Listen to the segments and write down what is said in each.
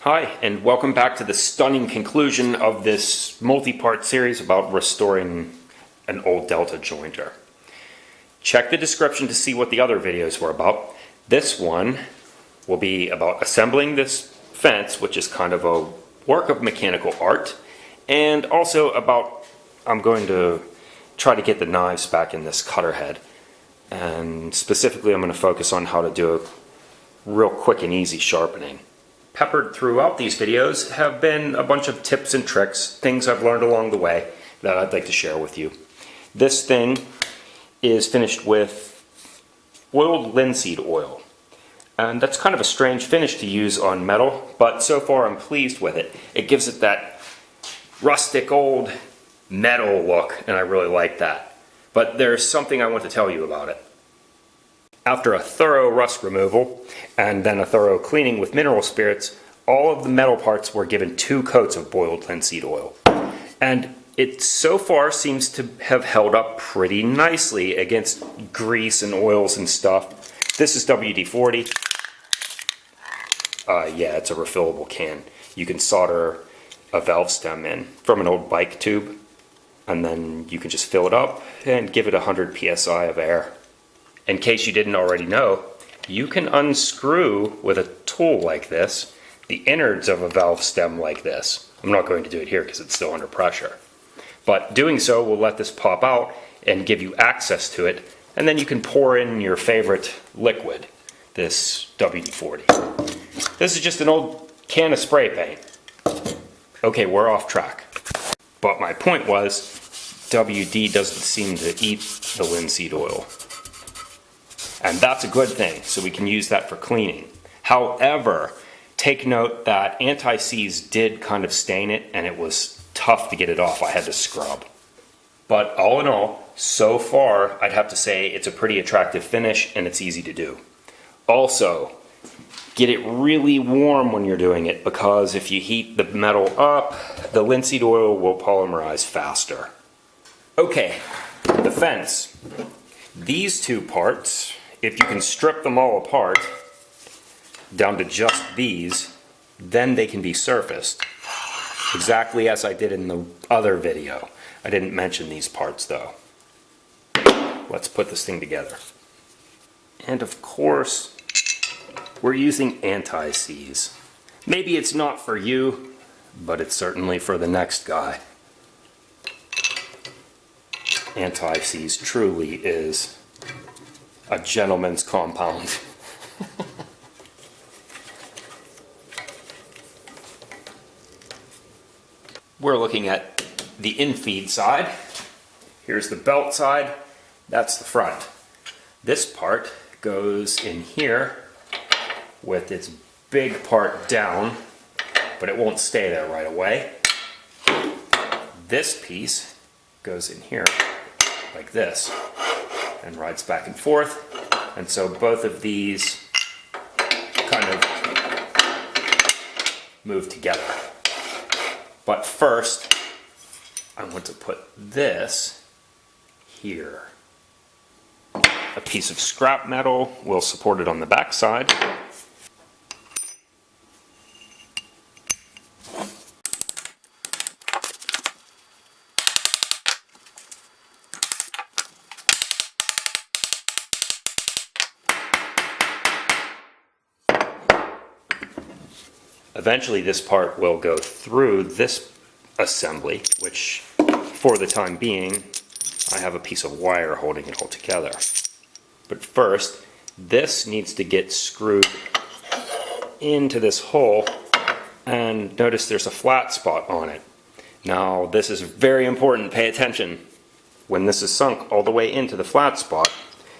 Hi, and welcome back to the stunning conclusion of this multi-part series about restoring an old delta jointer. Check the description to see what the other videos were about. This one will be about assembling this fence, which is kind of a work of mechanical art, and also about, I'm going to try to get the knives back in this cutter head. And specifically I'm going to focus on how to do a real quick and easy sharpening. Peppered throughout these videos have been a bunch of tips and tricks, things I've learned along the way that I'd like to share with you. This thing is finished with oiled linseed oil. And that's kind of a strange finish to use on metal, but so far I'm pleased with it. It gives it that rustic old metal look, and I really like that. But there's something I want to tell you about it. After a thorough rust removal and then a thorough cleaning with mineral spirits, all of the metal parts were given 2 coats of boiled linseed oil. And it so far seems to have held up pretty nicely against grease and oils and stuff. This is WD-40. Yeah, it's a refillable can. You can solder a valve stem in from an old bike tube, and then you can just fill it up and give it 100 psi of air. In case you didn't already know, you can unscrew with a tool like this the innards of a valve stem like this. I'm not going to do it here because it's still under pressure. But doing so will let this pop out and give you access to it, and then you can pour in your favorite liquid, this WD-40. This is just an old can of spray paint. Okay, we're off track. But my point was, WD doesn't seem to eat the linseed oil. And that's a good thing, so we can use that for cleaning. However, take note that anti-seize did kind of stain it, and it was tough to get it off. I had to scrub. But all in all, so far, I'd have to say it's a pretty attractive finish, and it's easy to do. Also, get it really warm when you're doing it, because if you heat the metal up, the linseed oil will polymerize faster. Okay, the fence. These 2 parts, if you can strip them all apart down to just these, then they can be surfaced. Exactly as I did in the other video. I didn't mention these parts though. Let's put this thing together. And of course, we're using anti-seize. Maybe it's not for you, but it's certainly for the next guy. Anti-seize truly is a gentleman's compound. We're looking at the infeed side. Here's the belt side. That's the front. This part goes in here with its big part down, but it won't stay there right away. This piece goes in here like this and rides back and forth, and so both of these kind of move together. But first I want to put this here. A piece of scrap metal will support it on the back side. Eventually this part will go through this assembly, which for the time being I have a piece of wire holding it all together. But first, this needs to get screwed into this hole, and notice there's a flat spot on it. Now this is very important, pay attention. When this is sunk all the way into the flat spot,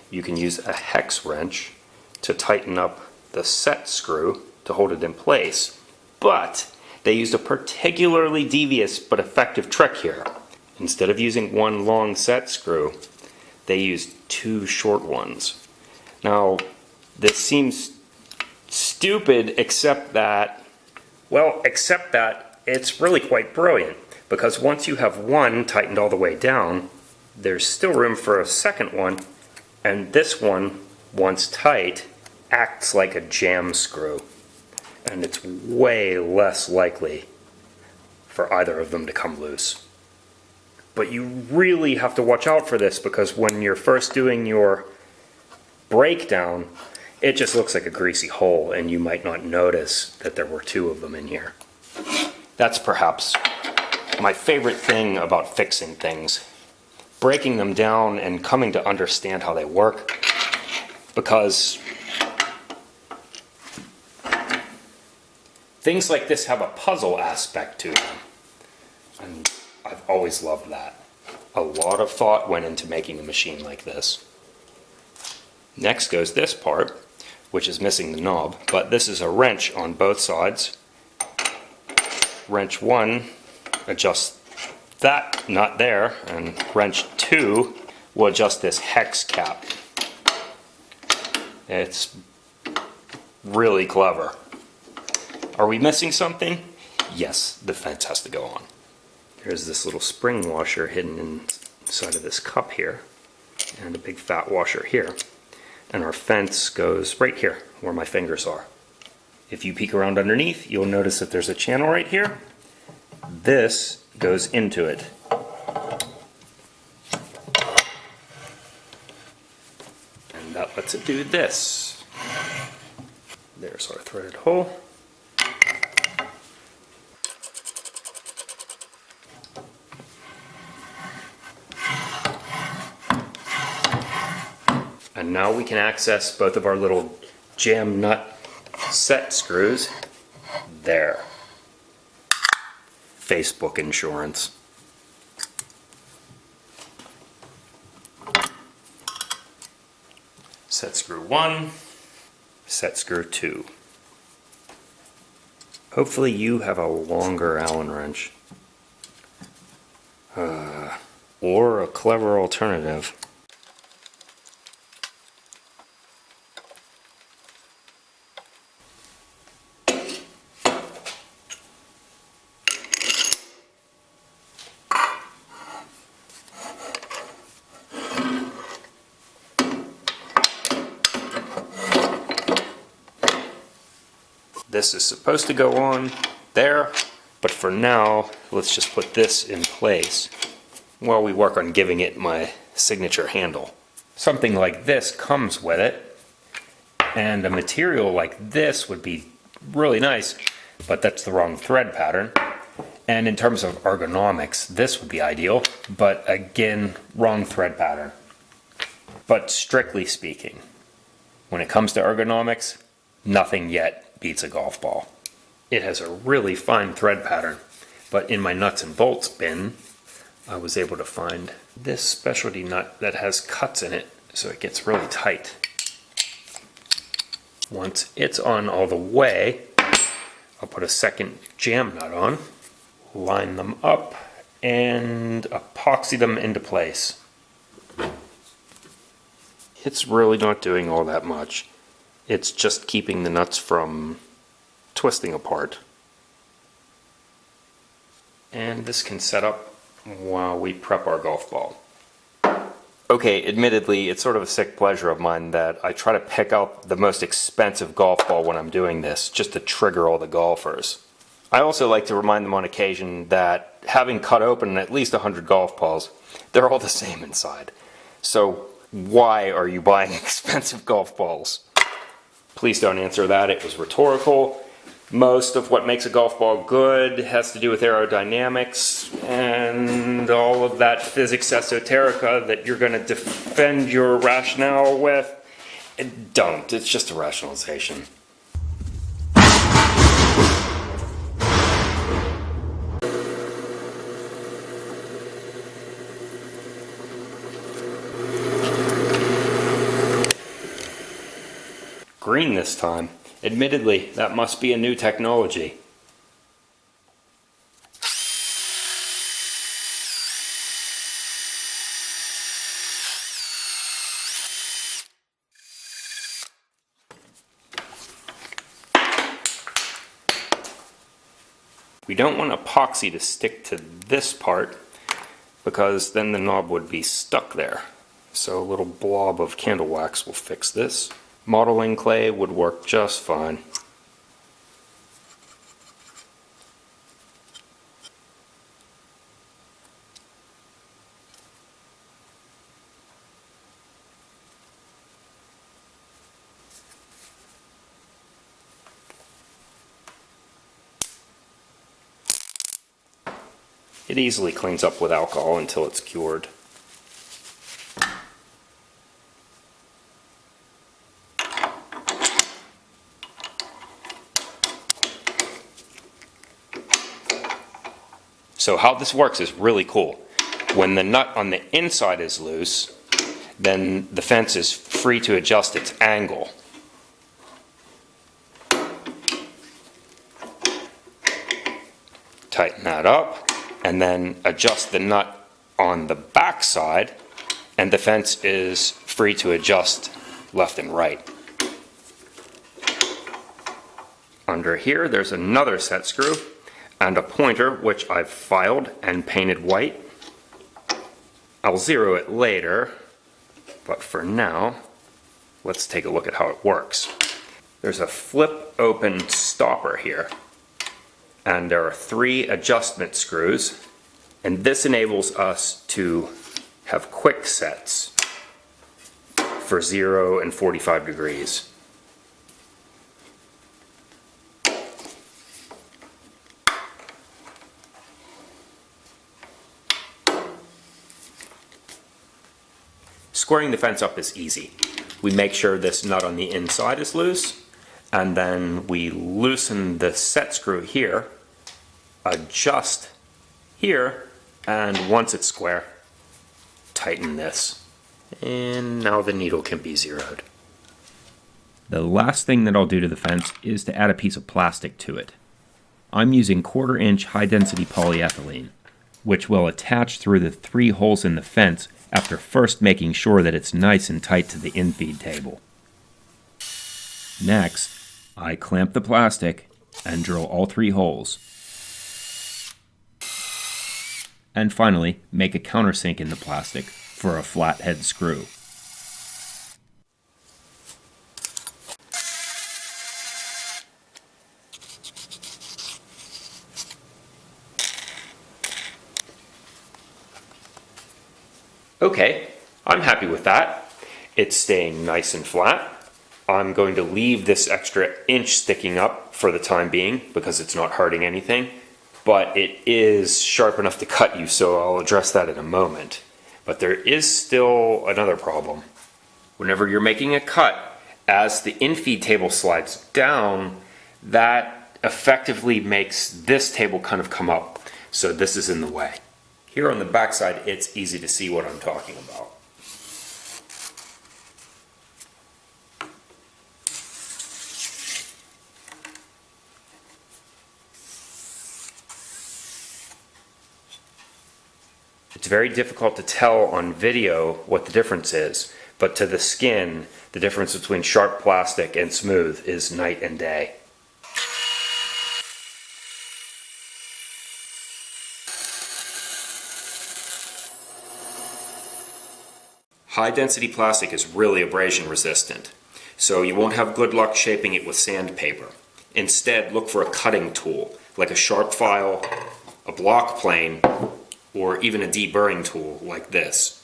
you can use a hex wrench to tighten up the set screw to hold it in place. But they used a particularly devious but effective trick here. Instead of using one long set screw, they used 2 short ones. Now, this seems stupid, except that it's really quite brilliant. Because once you have one tightened all the way down, there's still room for a second one, and this one, once tight, acts like a jam screw. and it's way less likely for either of them to come loose. But you really have to watch out for this, because when you're first doing your breakdown, it just looks like a greasy hole and you might not notice that there were two of them in here. That's perhaps my favorite thing about fixing things. Breaking them down and coming to understand how they work, because things like this have a puzzle aspect to them, and I've always loved that. A lot of thought went into making a machine like this. Next goes this part, which is missing the knob, but this is a wrench on both sides. Wrench 1 adjusts that nut there, and wrench 2 will adjust this hex cap. It's really clever. Are we missing something? Yes, the fence has to go on. There's this little spring washer hidden inside of this cup here, and a big fat washer here. And our fence goes right here, where my fingers are. If you peek around underneath, you'll notice that there's a channel right here. This goes into it. And that lets it do this. There's our threaded hole. And now we can access both of our little jam nut set screws there. Facebook insurance. Set screw 1, set screw 2. Hopefully you have a longer Allen wrench. Or a clever alternative. This is supposed to go on there, but for now, let's just put this in place while we work on giving it my signature handle. Something like this comes with it, and a material like this would be really nice, but that's the wrong thread pattern. And in terms of ergonomics, this would be ideal, but again, wrong thread pattern. But strictly speaking, when it comes to ergonomics, nothing yet beats a golf ball. It has a really fine thread pattern, but in my nuts and bolts bin, I was able to find this specialty nut that has cuts in it, so it gets really tight. Once it's on all the way, I'll put a second jam nut on, line them up, and epoxy them into place. It's really not doing all that much. It's just keeping the nuts from twisting apart. And this can set up while we prep our golf ball. Okay, admittedly, it's sort of a sick pleasure of mine that I try to pick out the most expensive golf ball when I'm doing this, just to trigger all the golfers. I also like to remind them on occasion that having cut open at least 100 golf balls, they're all the same inside. So why are you buying expensive golf balls? Please don't answer that, it was rhetorical. Most of what makes a golf ball good has to do with aerodynamics and all of that physics esoterica that you're going to defend your rationale with. Don't, it's just a rationalization. Green this time. Admittedly, that must be a new technology. We don't want epoxy to stick to this part because then the knob would be stuck there. So a little blob of candle wax will fix this. Modeling clay would work just fine. It easily cleans up with alcohol until it's cured. So how this works is really cool. When the nut on the inside is loose, then the fence is free to adjust its angle. Tighten that up, and then adjust the nut on the back side, and the fence is free to adjust left and right. Under here, there's another set screw and a pointer, which I've filed and painted white. I'll zero it later, but for now, let's take a look at how it works. There's a flip open stopper here, and there are 3 adjustment screws, and this enables us to have quick sets for 0 and 45 degrees. Squaring the fence up is easy. We make sure this nut on the inside is loose, and then we loosen the set screw here, adjust here, and once it's square, tighten this. And now the needle can be zeroed. The last thing that I'll do to the fence is to add a piece of plastic to it. I'm using 1/4 inch high density polyethylene, which will attach through the 3 holes in the fence after first making sure that it's nice and tight to the infeed table. Next, I clamp the plastic and drill all 3 holes. And finally, make a countersink in the plastic for a flathead screw. Okay, I'm happy with that. It's staying nice and flat. I'm going to leave this extra inch sticking up for the time being because it's not hurting anything, but it is sharp enough to cut you, so I'll address that in a moment. But there is still another problem. Whenever you're making a cut, as the infeed table slides down, that effectively makes this table kind of come up, so this is in the way. Here on the back side, it's easy to see what I'm talking about. It's very difficult to tell on video what the difference is, but to the skin, the difference between sharp plastic and smooth is night and day. High density plastic is really abrasion resistant, so you won't have good luck shaping it with sandpaper. Instead, look for a cutting tool, like a sharp file, a block plane, or even a deburring tool like this.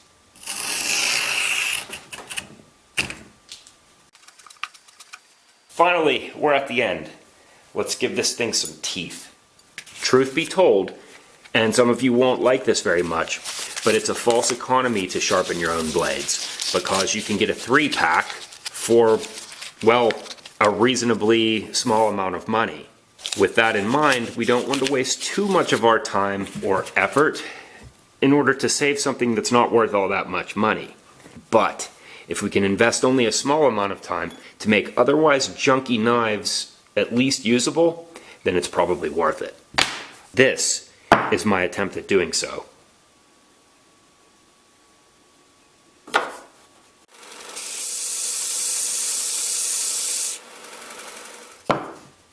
Finally, we're at the end. Let's give this thing some teeth. Truth be told, and some of you won't like this very much, but it's a false economy to sharpen your own blades, because you can get a 3-pack for, well, a reasonably small amount of money. With that in mind, we don't want to waste too much of our time or effort in order to save something that's not worth all that much money. But if we can invest only a small amount of time to make otherwise junky knives at least usable, then it's probably worth it. This is my attempt at doing so.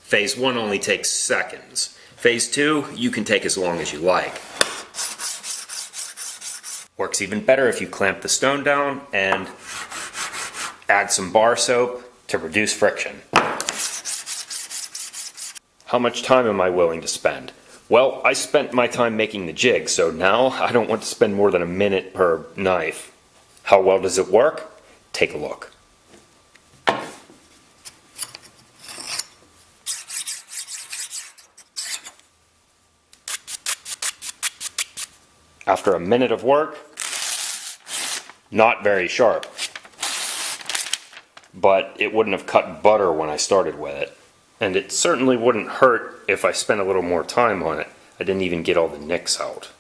Phase 1 only takes seconds. Phase 2, you can take as long as you like. Works even better if you clamp the stone down and add some bar soap to reduce friction. How much time am I willing to spend? Well, I spent my time making the jig, so now I don't want to spend more than a minute per knife. How well does it work? Take a look. After a minute of work, not very sharp. But it wouldn't have cut butter when I started with it. And it certainly wouldn't hurt if I spent a little more time on it. I didn't even get all the nicks out.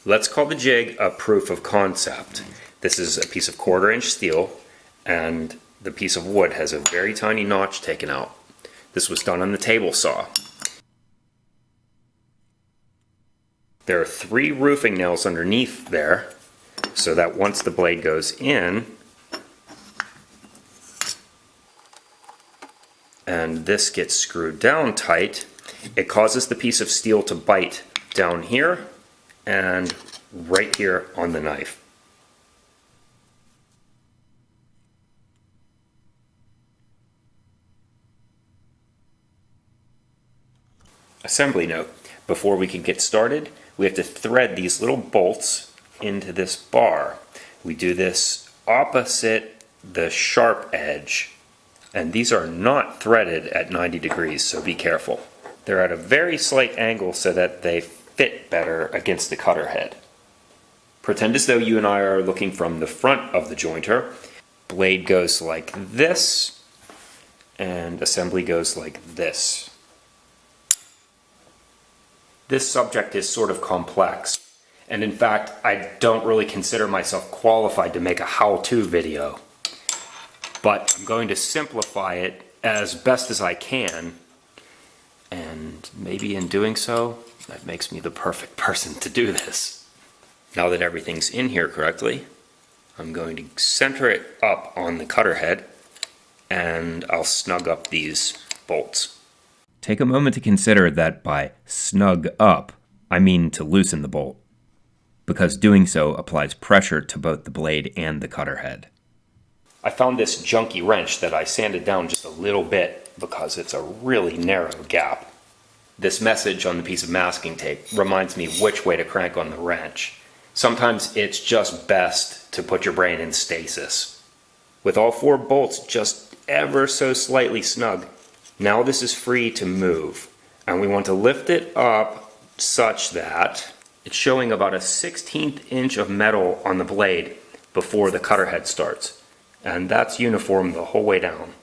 Let's call the jig a proof of concept. This is a piece of 1/4-inch steel, and the piece of wood has a very tiny notch taken out. This was done on the table saw. There are 3 roofing nails underneath there, so that once the blade goes in, and this gets screwed down tight, it causes the piece of steel to bite down here and right here on the knife. Assembly note: before we can get started, we have to thread these little bolts into this bar. We do this opposite the sharp edge, and these are not threaded at 90 degrees, so be careful. They're at a very slight angle so that they fit better against the cutter head. Pretend as though you and I are looking from the front of the jointer. Blade goes like this, and assembly goes like this. This subject is sort of complex, and in fact, I don't really consider myself qualified to make a how-to video. But I'm going to simplify it as best as I can, and maybe in doing so, that makes me the perfect person to do this. Now that everything's in here correctly, I'm going to center it up on the cutter head, and I'll snug up these bolts. Take a moment to consider that by snug up, I mean to loosen the bolt, because doing so applies pressure to both the blade and the cutter head. I found this junky wrench that I sanded down just a little bit because it's a really narrow gap. This message on the piece of masking tape reminds me which way to crank on the wrench. Sometimes it's just best to put your brain in stasis. With all 4 bolts just ever so slightly snug, now this is free to move, and we want to lift it up such that it's showing about a 1/16 inch of metal on the blade before the cutter head starts, and that's uniform the whole way down.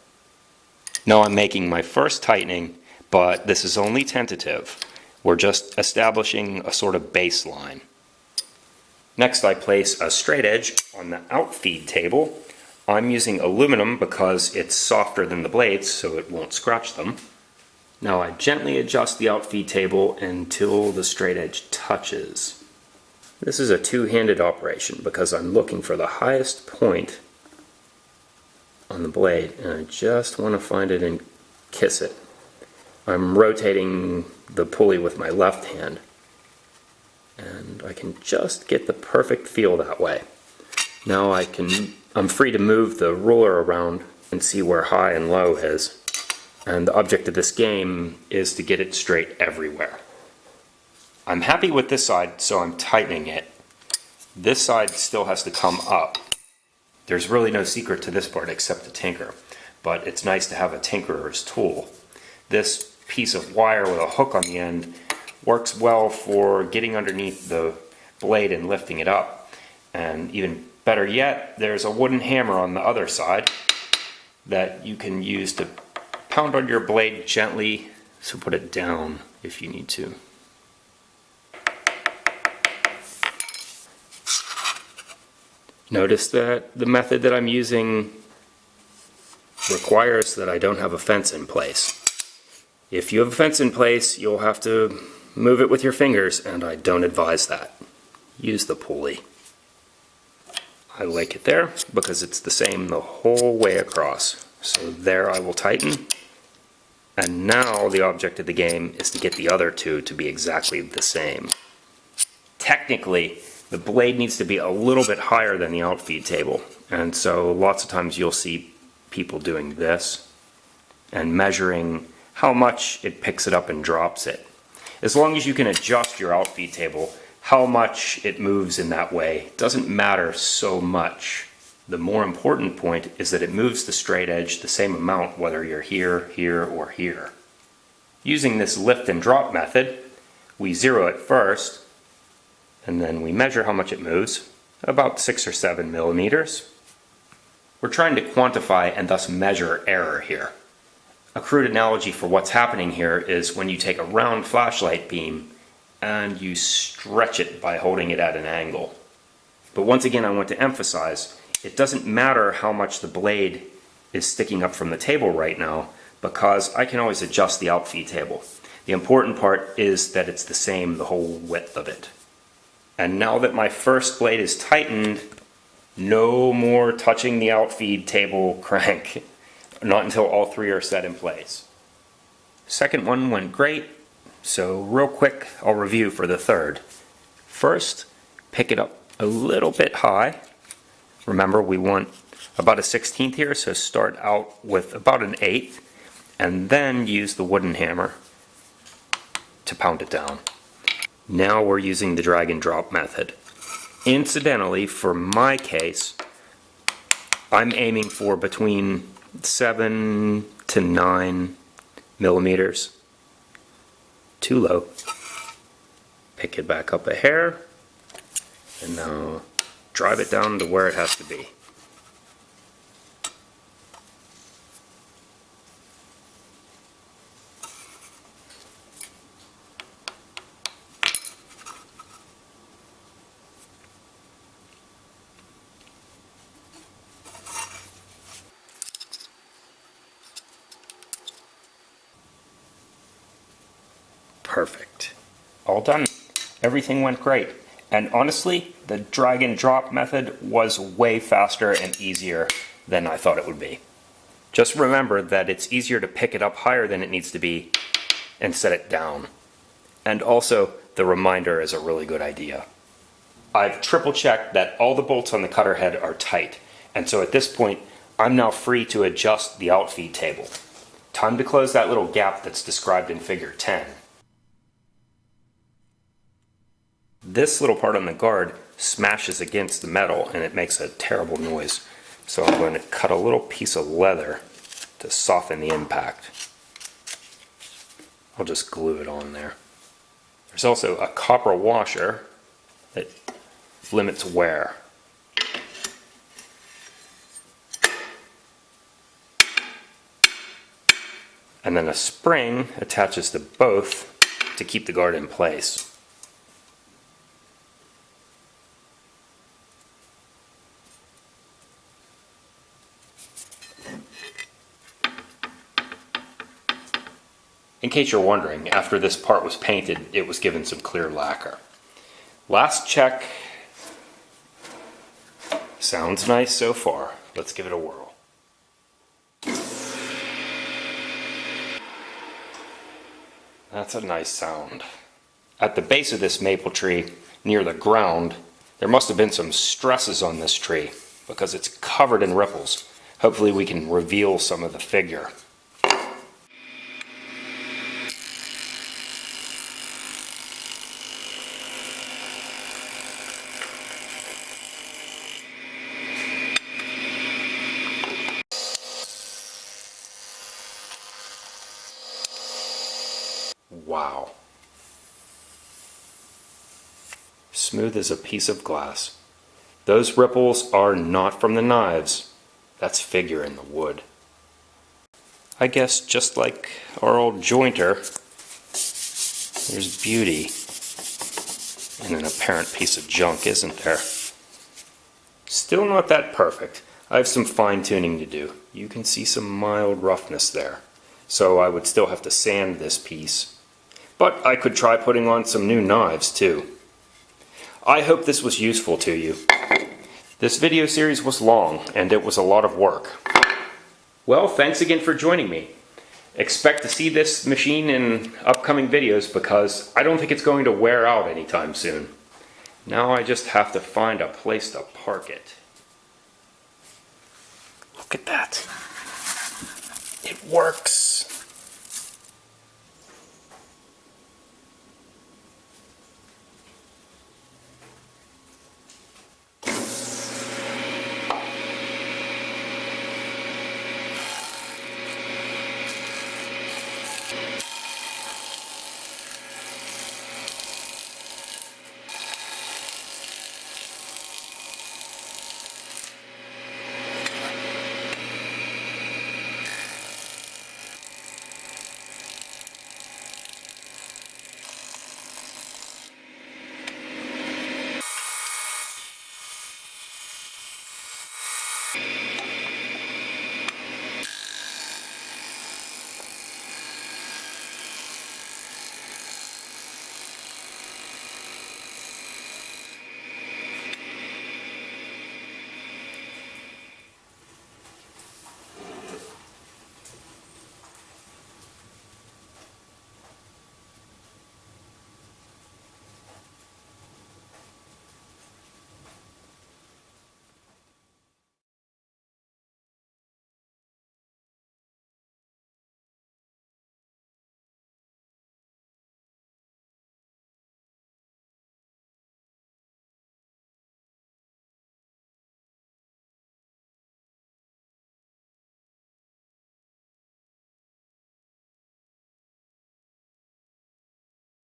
Now I'm making my first tightening, but this is only tentative. We're just establishing a sort of baseline. Next, I place a straight edge on the outfeed table. I'm using aluminum because it's softer than the blades, so it won't scratch them. Now I gently adjust the outfeed table until the straight edge touches. This is a two-handed operation because I'm looking for the highest point on the blade, and I just want to find it and kiss it. I'm rotating the pulley with my left hand, and I can just get the perfect feel that way. Now I'm free to move the ruler around and see where high and low is. And the object of this game is to get it straight everywhere. I'm happy with this side, so I'm tightening it. This side still has to come up. There's really no secret to this part except to tinker, but it's nice to have a tinkerer's tool. This piece of wire with a hook on the end works well for getting underneath the blade and lifting it up. And even better yet, there's a wooden hammer on the other side that you can use to pound on your blade gently, so put it down if you need to. Notice that the method that I'm using requires that I don't have a fence in place. If you have a fence in place, you'll have to move it with your fingers, and I don't advise that. Use the pulley. I like it there because it's the same the whole way across. So there I will tighten. And now the object of the game is to get the other two to be exactly the same. Technically, the blade needs to be a little bit higher than the outfeed table. And so lots of times you'll see people doing this and measuring how much it picks it up and drops it. As long as you can adjust your outfeed table, how much it moves in that way doesn't matter so much. The more important point is that it moves the straight edge the same amount whether you're here, here, or here. Using this lift and drop method, We zero it first, and then we measure how much it moves, about 6 or 7 millimeters. We're trying to quantify and thus measure error here. A crude analogy for what's happening here is when you take a round flashlight beam and you stretch it by holding it at an angle. But once again, I want to emphasize, it doesn't matter how much the blade is sticking up from the table right now, because I can always adjust the outfeed table. The important part is that it's the same the whole width of it. And now that my first blade is tightened, no more touching the outfeed table crank. Not until all three are set in place. Second one went great, so real quick I'll review for the third. First, pick it up a little bit high. Remember, we want about a 1/16 here, so start out with about an 1/8, and then use the wooden hammer to pound it down. Now we're using the drag and drop method. Incidentally, for my case, I'm aiming for between 7 to 9 millimeters. Too low. Pick it back up a hair, and now drive it down to where it has to be. Perfect. All done. Everything went great. And honestly, the drag and drop method was way faster and easier than I thought it would be. Just remember that it's easier to pick it up higher than it needs to be and set it down. And also, the reminder is a really good idea. I've triple checked that all the bolts on the cutter head are tight. And so at this point, I'm now free to adjust the outfeed table. Time to close that little gap that's described in figure 10. This little part on the guard smashes against the metal and it makes a terrible noise. So I'm going to cut a little piece of leather to soften the impact. I'll just glue it on there. There's also a copper washer that limits wear. And then a spring attaches to both to keep the guard in place. In case you're wondering, after this part was painted, it was given some clear lacquer. Last check. Sounds nice so far. Let's give it a whirl. That's a nice sound. At the base of this maple tree, near the ground, there must have been some stresses on this tree because it's covered in ripples. Hopefully we can reveal some of the figure. Wow. Smooth as a piece of glass. Those ripples are not from the knives. That's figure in the wood. I guess just like our old jointer, there's beauty in an apparent piece of junk, isn't there? Still not that perfect. I have some fine-tuning to do. You can see some mild roughness there. So I would still have to sand this piece. But I could try putting on some new knives too. I hope this was useful to you. This video series was long and it was a lot of work. Well, thanks again for joining me. Expect to see this machine in upcoming videos because I don't think it's going to wear out anytime soon. Now I just have to find a place to park it. Look at that. It works.